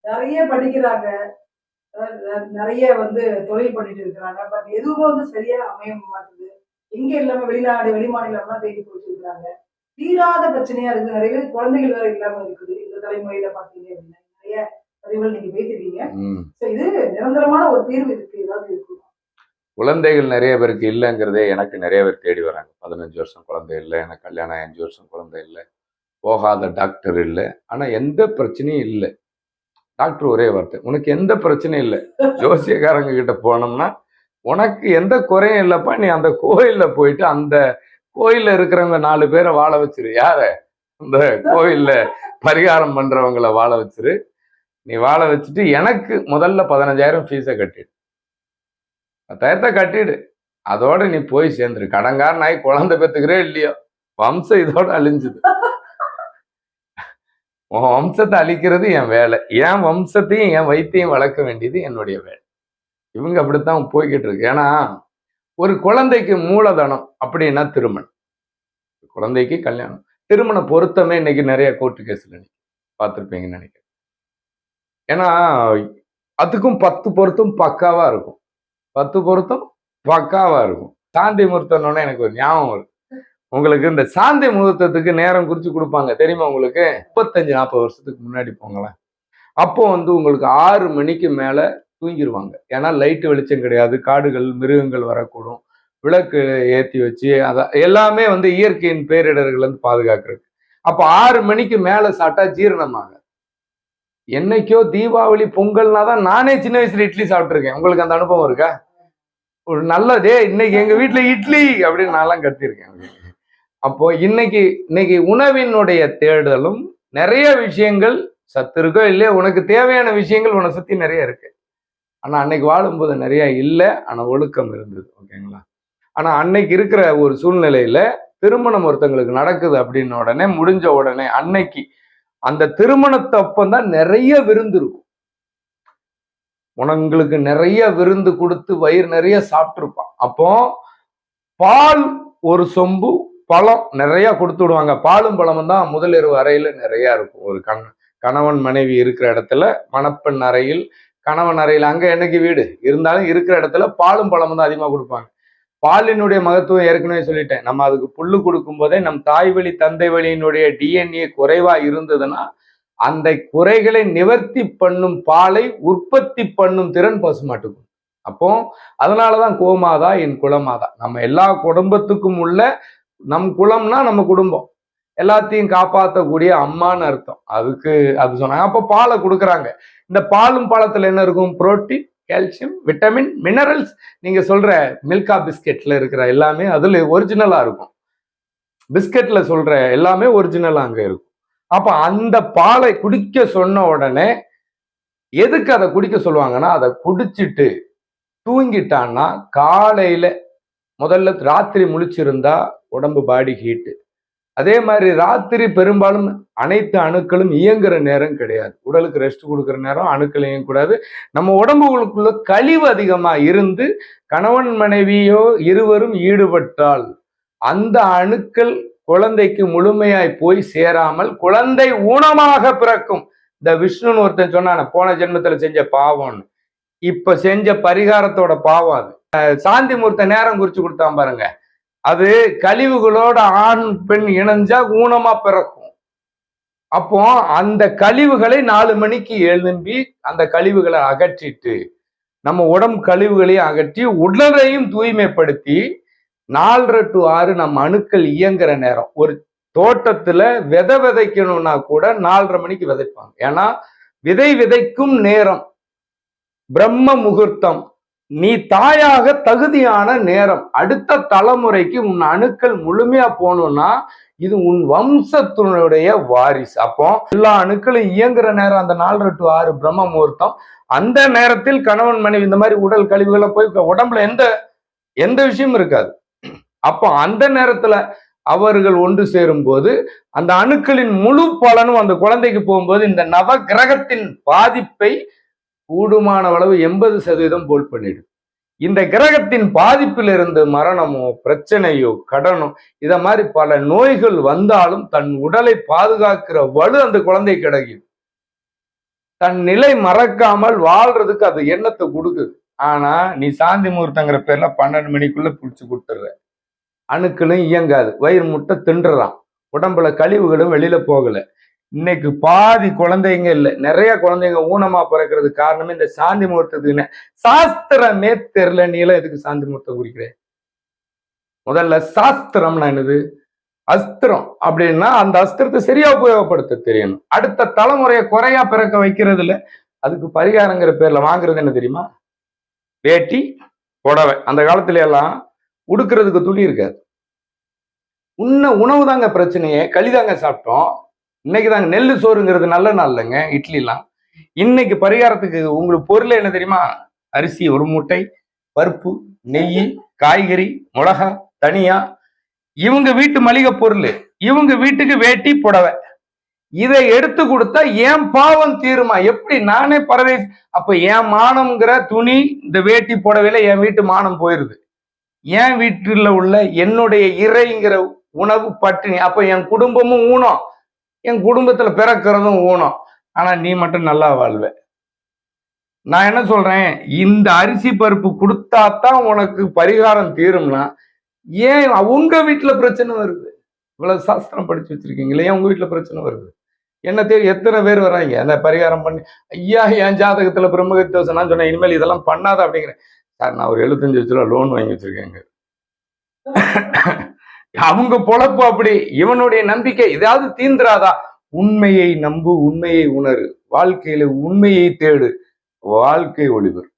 நிறைய படிக்கிறாங்க. நிறைய தொழில் பண்ணிட்டு இருக்கிறாங்க. பட் எதுவுமே சரியா அமைய மாட்டுது. எங்க எல்லாமே வெளிநாடு, வெளிமாநிலம்லாம் தேடி போயிட்டு இருக்காங்க. தீராத பிரச்சனையா இருக்கு. நிறைய பேர் குழந்தைகள் வேற இல்லாம இருக்குது. இந்த தலைமுறையில பார்த்தீங்க அப்படின்னா. நிறைய பதிவுகள் நீங்க பேசிருக்கீங்க. இது நிரந்தரமான ஒரு தீர்வு இதுக்கு ஏதாவது இருக்கும்? குழந்தைகள் நிறைய பேருக்கு இல்லைங்கிறதே எனக்கு நிறைய பேர் தேடி வராங்க. 15 வருஷம் குழந்தை இல்லை, எனக்கு கல்யாணம் 5 வருஷம் குழந்தை இல்லை, போகாத டாக்டர் இல்லை. ஆனா எந்த பிரச்சனையும் இல்லை. டாக்டர் ஒரே வார்த்தை, உனக்கு எந்த பிரச்சனையும் இல்லை. ஜோசியக்காரங்க கிட்ட போனோம்னா உனக்கு எந்த குறையும் இல்லைப்பா, நீ அந்த கோயில்ல போயிட்டு அந்த கோயில்ல இருக்கிறவங்க 4 பேரை வாழ வச்சிரு. யார? அந்த கோயில்ல பரிகாரம் பண்றவங்களை வாழ வச்சிரு. நீ வாழ வச்சுட்டு எனக்கு முதல்ல 15,000 ஃபீஸை கட்டிடு, 10,000 கட்டிடு. அதோட நீ போய் சேர்ந்துரு. கடங்காரனாய் குழந்தை பெற்றுக்கிறே இல்லையோ, வம்சம் இதோட அழிஞ்சுது. உன் வம்சத்தை அழிக்கிறது என் வேலை. என் வம்சத்தையும் என் வயிற்றையும் வளர்க்க வேண்டியது என்னுடைய வேலை. இவங்க அப்படித்தான் போய்கிட்டு இருக்கு. ஏன்னா ஒரு குழந்தைக்கு மூலதனம் அப்படின்னா திருமணம். குழந்தைக்கு கல்யாணம், திருமண பொருத்தமே இன்னைக்கு நிறைய கோர்ட்டு கேஸ்ல பார்த்துருப்பீங்கன்னு நினைக்கிறேன். ஏன்னா அதுக்கும் 10 பொருத்தம் பக்காவா இருக்கும். 10 பொருத்தம் பக்காவா இருக்கும். சாந்தி முகூர்த்தம்னு எனக்கு ஒரு ஞாபகம் வரும். உங்களுக்கு இந்த சாந்தி முகூர்த்தத்துக்கு நேரம் குறிச்சு கொடுப்பாங்க தெரியுமா உங்களுக்கு? 35-40 வருஷத்துக்கு முன்னாடி போங்களேன். அப்போ உங்களுக்கு 6 மணிக்கு மேல தூங்கிடுவாங்க. ஏன்னா லைட்டு வெளிச்சம் கிடையாது, காடுகள் மிருகங்கள் வரக்கூடும், விளக்கு ஏற்றி வச்சு எல்லாமே இயற்கையின் பேரிடர்கள் பாதுகாக்கிறது. அப்போ 6 மணிக்கு மேல சாப்பிட்டா ஜீரணமாக. என்னைக்கோ தீபாவளி பொங்கல்னா தான் நானே சின்ன வயசுல இட்லி சாப்பிட்டுருக்கேன். உங்களுக்கு அந்த அனுபவம் இருக்கா? ஒரு நல்லதே இன்னைக்கு எங்க வீட்டுல இட்லி அப்படின்னு நான்லாம் கத்திருக்கேன். அப்போ இன்னைக்கு உணவினுடைய தேடலும் நிறைய விஷயங்கள் சத்து இருக்கோ இல்லையோ, உனக்கு தேவையான விஷயங்கள் உன்னை சுத்தி நிறைய இருக்கு. ஆனா அன்னைக்கு வாழும்போது நிறைய இல்லை, ஆனா ஒழுக்கம் இருந்தது. ஓகேங்களா? ஆனா அன்னைக்கு இருக்கிற ஒரு சூழ்நிலையில திருமணம் ஒருத்தங்களுக்கு நடக்குது அப்படின்ன உடனே, முடிஞ்ச உடனே அன்னைக்கு அந்த திருமணத்தப்பந்தான் நிறைய விருந்து இருக்கும். உனங்களுக்கு நிறைய விருந்து கொடுத்து வயிறு நிறைய சாப்பிட்டுருப்பான். அப்போ பால் ஒரு சொம்பு, பழம் நிறைய கொடுத்து விடுவாங்க. பாலும் பழமும் தான் முதலிரவு அறையில நிறைய இருக்கும். ஒரு கணவன் மனைவி இருக்கிற இடத்துல, மணப்பெண் அறையில், கணவன் அறையில், அங்க என்னைக்கு வீடு இருந்தாலும் இருக்கிற இடத்துல பாலும் பழமும் தான் அதிகமா கொடுப்பாங்க. பாலினுடைய மகத்துவம் ஏற்கனவே சொல்லிட்டேன். நம்ம அதுக்கு புல்லு கொடுக்கும் போதே நம் தாய் வழி தந்தை வழியினுடைய டிஎன்ஏ குறைவா இருந்ததுன்னா அந்த குறைகளை நிவர்த்தி பண்ணும் பாலை உற்பத்தி பண்ணும் திறன் பசுமாட்டுக்கும். அப்போ அதனாலதான் கோமாதா என் குலமாதா. நம்ம எல்லா குடும்பத்துக்கும் உள்ள, நம் குலம்னா நம்ம குடும்பம், எல்லாத்தையும் காப்பாற்றக்கூடிய அம்மான்னு அர்த்தம். அதுக்கு அது சொன்னாங்க. அப்போ பாலை கொடுக்குறாங்க. இந்த பாலும் பழத்துல என்ன இருக்கும்? Protein, calcium, vitamin, minerals. நீங்க சொல்ற மில்கா பிஸ்கெட்ல இருக்கிற எல்லாமே அதுல ஒரிஜினலா இருக்கும். பிஸ்கெட்ல சொல்ற எல்லாமே ஒரிஜினலா அங்க இருக்கும். அப்ப அந்த பாலை குடிக்க சொன்ன உடனே எதுக்கு அதை குடிக்க சொல்லுவாங்கன்னா, அதை குடிச்சிட்டு தூங்கிட்டான்னா காலையில, முதல்ல ராத்திரி முழிச்சிருந்தா உடம்பு பாடி ஹீட்டு. அதே மாதிரி ராத்திரி பெரும்பாலும் அனைத்து அணுக்களும் இயங்குற நேரம் கிடையாது. உடலுக்கு ரெஸ்ட் கொடுக்குற நேரம், அணுக்கள் இயங்கக்கூடாது. நம்ம உடம்புகளுக்குள்ள கழிவு அதிகமா இருந்து கணவன் மனைவியோ இருவரும் ஈடுபட்டால் அந்த அணுக்கள் குழந்தைக்கு முழுமையாய் போய் சேராமல் குழந்தை ஊனமாக பிறக்கும். இந்த விஷ்ணுன்னு ஒருத்தன் சொன்னான, போன ஜென்மத்துல செஞ்ச பாவம்னு. இப்ப செஞ்ச பரிகாரத்தோட பாவம் அது. சாந்தி முகூர்த்த நேரம் குறிச்சு கொடுத்தான் பாருங்க, அது கழிவுகளோட ஆண் பெண் இணைஞ்சா ஊனமா பிறக்கும். அப்போ அந்த கழிவுகளை 4 மணிக்கு எழும்பி அந்த கழிவுகளை அகற்றிட்டு, நம்ம உடம்பு கழிவுகளையும் அகற்றி உடலையும் தூய்மைப்படுத்தி 4:30 to 6 நம்ம அணுக்கள் இயங்குற நேரம். ஒரு தோட்டத்துல விதை விதைக்கணும்னா கூட 4:30 மணிக்கு விதைப்பாங்க. ஏன்னா விதை விதைக்கும் நேரம் பிரம்ம முகூர்த்தம். நீ தாயாக தகுதியான நேரம். அடுத்த தலைமுறைக்கு உன் அணுக்கள் முழுமையா போகணும்னா இது உன் வம்சத்தினுடைய வாரிசு. அப்போ எல்லா அணுக்களும் இயங்குற நேரம் அந்த 4:30 to 6 பிரம்ம முகூர்த்தம். அந்த நேரத்தில் கணவன் மனைவி இந்த மாதிரி உடல் கழிவுகளை போய் உடம்புல எந்த விஷயமும் இருக்காது. அப்போ அந்த நேரத்துல அவர்கள் ஒன்று சேரும் போது அந்த அணுக்களின் முழு பலனும் அந்த குழந்தைக்கு போகும்போது இந்த நவ கிரகத்தின் பாதிப்பை கூடுமான அளவு 80% போல் பண்ணிடும். இந்த கிரகத்தின் பாதிப்பிலிருந்து மரணமோ பிரச்சனையோ கடனோ இத மாதிரி பல நோய்கள் வந்தாலும் தன் உடலை பாதுகாக்கிற வலு அந்த குழந்தை கிடைக்கும். தன் நிலை மறக்காமல் வாழ்றதுக்கு அது எண்ணத்தை கொடுக்குது. ஆனா நீ சாந்தி முகூர்த்தங்கிற பேர்ல 12 மணிக்குள்ள புடிச்சு கொடுத்துடுற. அணுக்களும் இயங்காது, வயிறு முட்டை தின்றுறான், உடம்புல கழிவுகளும் வெளியில போகல. இன்னைக்கு பாதி குழந்தைங்க இல்ல, நிறைய குழந்தைங்க ஊனமா பிறக்கிறது காரணமே இந்த சாந்தி முகூர்த்தத்துக்கு. சாஸ்திரமே தெரியல, நீலாம் எதுக்கு சாந்தி முகூர்த்தம் குறிக்கிற? முதல்ல சாஸ்திரம்னா என்னது? அஸ்திரம் அப்படின்னா அந்த அஸ்திரத்தை சரியா உபயோகப்படுத்த தெரியணும். அடுத்த தலைமுறையை குறையா பிறக்க வைக்கிறதுல அதுக்கு பரிகாரங்கிற பேர்ல வாங்குறது என்ன தெரியுமா? வேட்டி, புடவை. அந்த காலத்துல எல்லாம் உடுக்கிறதுக்கு துணி இருக்காது. உணவு தாங்க பிரச்சனையே. களிதாங்க சாப்பிட்டோம். இன்னைக்கு தாங்க நெல்லு சோறுங்கிறது நல்ல நாள் இல்லைங்க, இட்லிலாம். இன்னைக்கு பரிகாரத்துக்கு உங்களுக்கு பொருள் என்ன தெரியுமா? அரிசி 1 மூட்டை, பருப்பு, நெய், காய்கறி, மிளகா, தனியா. இவங்க வீட்டு மளிகை பொருள், இவங்க வீட்டுக்கு வேட்டி புடவை. இதை எடுத்து கொடுத்தா என் பாவம் தீருமா? எப்படி? நானே பரதேசி. அப்ப என் மானம்ங்கிற துணி, இந்த வேட்டி புடவையில என் வீட்டு மானம் போயிருது. என் வீட்டுல உள்ள என்னுடைய இறைங்கிற உணவு பட்டினி. அப்ப என் குடும்பமும் ஊனம், என் குடும்பத்துல பிறக்கிறதும் ஊனம். ஆனா நீ மட்டும் நல்லா வாழ்வ. நான் என்ன சொல்றேன், இந்த அரிசி பருப்பு கொடுத்தாதான் உனக்கு பரிகாரம் தீரும்னா ஏன் உங்க வீட்டுல பிரச்சனை வருது? இவ்வளவு சாஸ்திரம் படிச்சு வச்சிருக்கீங்களே, ஏன் உங்க வீட்டுல பிரச்சனை வருது? என்ன தெரியும் எத்தனை பேர் வராங்க அந்த பரிகாரம் பண்ணி, ஐயா என் ஜாதகத்துல பிரம்மகத்தோசனா சொன்னேன், இனிமேல் இதெல்லாம் பண்ணாத அப்படிங்கிறேன். சார் நான் ஒரு 75 லட்ச ரூபா லோன் வாங்கி வச்சிருக்கேங்க. அவங்க பொழப்பு அப்படி, இவனுடைய நம்பிக்கை இதாவது தீந்துராதா? உண்மையை நம்பு, உண்மையை உணரு, வாழ்க்கையில உண்மையை தேடு, வாழ்க்கை ஒளிவர்.